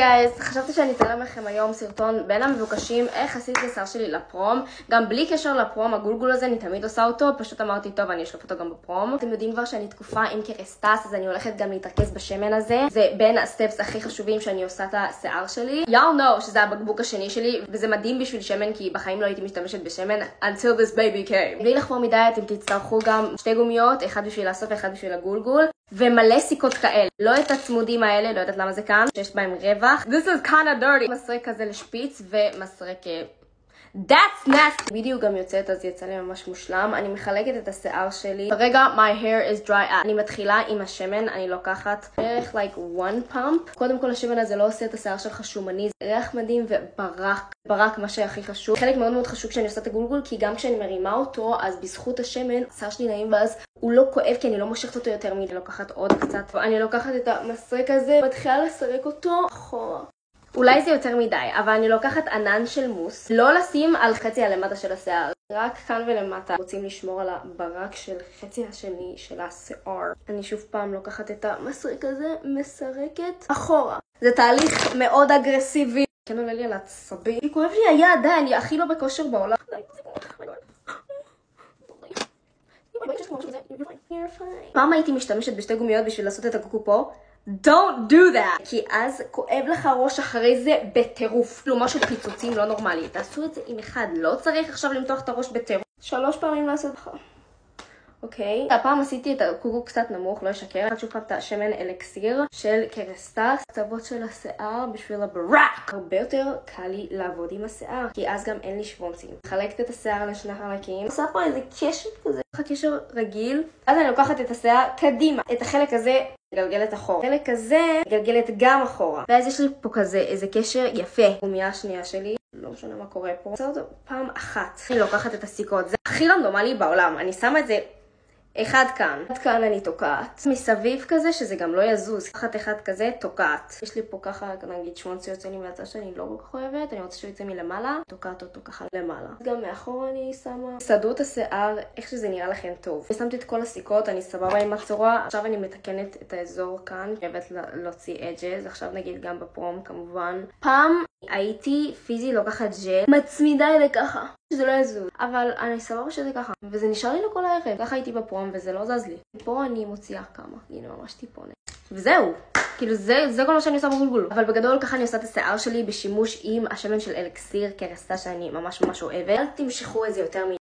היי גייז, חשבתי שאני אצלם לכם היום סרטון בין המבוקשים איך עשיתי את השיער שלי לפרום. גם בלי קשר לפרום, הגולגול הזה אני תמיד עושה אותו, פשוט אמרתי טוב אני אשלוף אותו גם בפרום. אתם יודעים כבר שאני תקופה עם קרסטס, אז אני הולכת גם להתרכז בשמן הזה. זה בין הסטפס הכי חשובים שאני עושה את השיער שלי. Y'all know שזה הבקבוק השני שלי, וזה מדהים בשביל שמן כי בחיים לא הייתי משתמשת בשמן until this baby came. בלי לחפור מדי אתם תצטרכו גם שתי גומיות, אחד בשביל לאסוף ואחד בשביל הגולגול. ומלא סיכות כאלה, לא את הצמודים האלה, לא יודעת למה זה כאן, שיש בהם רווח. This is kinda dirty. מסרק כזה לשפיץ ומסרק That's nasty. בדיוק גם יוצאת, אז יצא לי ממש מושלם. אני מחלקת את השיער שלי. כרגע my hair is dry. אני מתחילה עם השמן, אני לוקחת בערך like one pump. קודם כל השמן הזה לא עושה את השיער שלך שומני, זה ריח מדהים וברק. ברק מה שהכי חשוב. חלק מאוד מאוד חשוב כשאני עושה את הגולגול, כי גם כשאני מרימה אותו, אז בזכות השמן, השיער שלי נעים ואז הוא לא כואב כי אני לא מושכת אותו יותר מדי. לוקחת עוד קצת. אני לוקחת את המסרק הזה, מתחילה לסרק אותו אחורה. אולי זה יותר מדי, אבל אני לוקחת ענן של מוס. לא לשים על חצי הלמטה של השיער. רק כאן ולמטה. רוצים לשמור על הברק של חצי השני של השיער. אני שוב פעם לוקחת את המסרק הזה, מסרקת אחורה. זה תהליך מאוד אגרסיבי. כן עולה לי על עצבים. היא כואב לי היד, די, אני הכי לא בכושר בעולם. פעם הייתי משתמשת בשתי גומיות בשביל לעשות את הקוקו פה. Don't do that! כי אז כואב לך ראש אחרי זה בטירוף. כאילו משהו פיצוצים לא נורמלי. תעשו את זה עם אחד. לא צריך עכשיו למתוח את הראש בטירוף. 3 פעמים לעשות לך. אוקיי. הפעם עשיתי את הקוקו קצת נמוך, לא אשקר. רק שוב פעם את השמן אלקסיר של קרסטס. קצוות של השיער בשביל הברק. הרבה יותר קל לי לעבוד עם השיער. כי אז גם אין לי שוונצים. מחלקת את השיער לשני חלקים. עושה פה איזה קשר כזה. קשר רגיל. אז אני לוקחת את השיער קדימה. את החלק הזה גלגלת אחורה. החלק הזה גלגלת גם אחורה. ואז יש לי פה כזה איזה קשר יפה. גומיה השנייה שלי. לא משנה מה קורה פה. עושה אותו פעם אחת. אני לוקחת את הסיכות. זה הכי רנדומלי בעולם. אני שמה את זה אחד כאן. אחד כאן אני תוקעת. מסביב כזה שזה גם לא יזוז. אחד כזה תוקעת. יש לי פה ככה, נגיד שוונץ יוצא לי מהצד שאני לא כל כך אוהבת. אני רוצה שהוא יצא מלמעלה. תוקעת אותו ככה למעלה. גם מאחורה אני שמה. סדרו את השיער, איך שזה נראה לכם טוב. שמתי את כל הסיכות, אני סבבה עם הצורה. עכשיו אני מתקנת את האזור כאן. חייבת להוציא אדג'ז. עכשיו נגיד גם בפרום כמובן. פעם הייתי פיזי לוקחת ג'ל. מצמידה אלה ככה. שזה לא יזוז. אבל אני סבבה שזה ככה. וזה נשאר לי לכל הערב. ככה הייתי בפרום וזה לא זז לי. פה אני מוציאה כמה. הנה ממש טיפונת. וזהו. כאילו זה כל מה שאני עושה בגולגול. אבל בגדול ככה אני עושה את השיער שלי בשימוש עם השמן של אלקסיר קרסטס שאני ממש אוהבת. אל תמשכו את זה יותר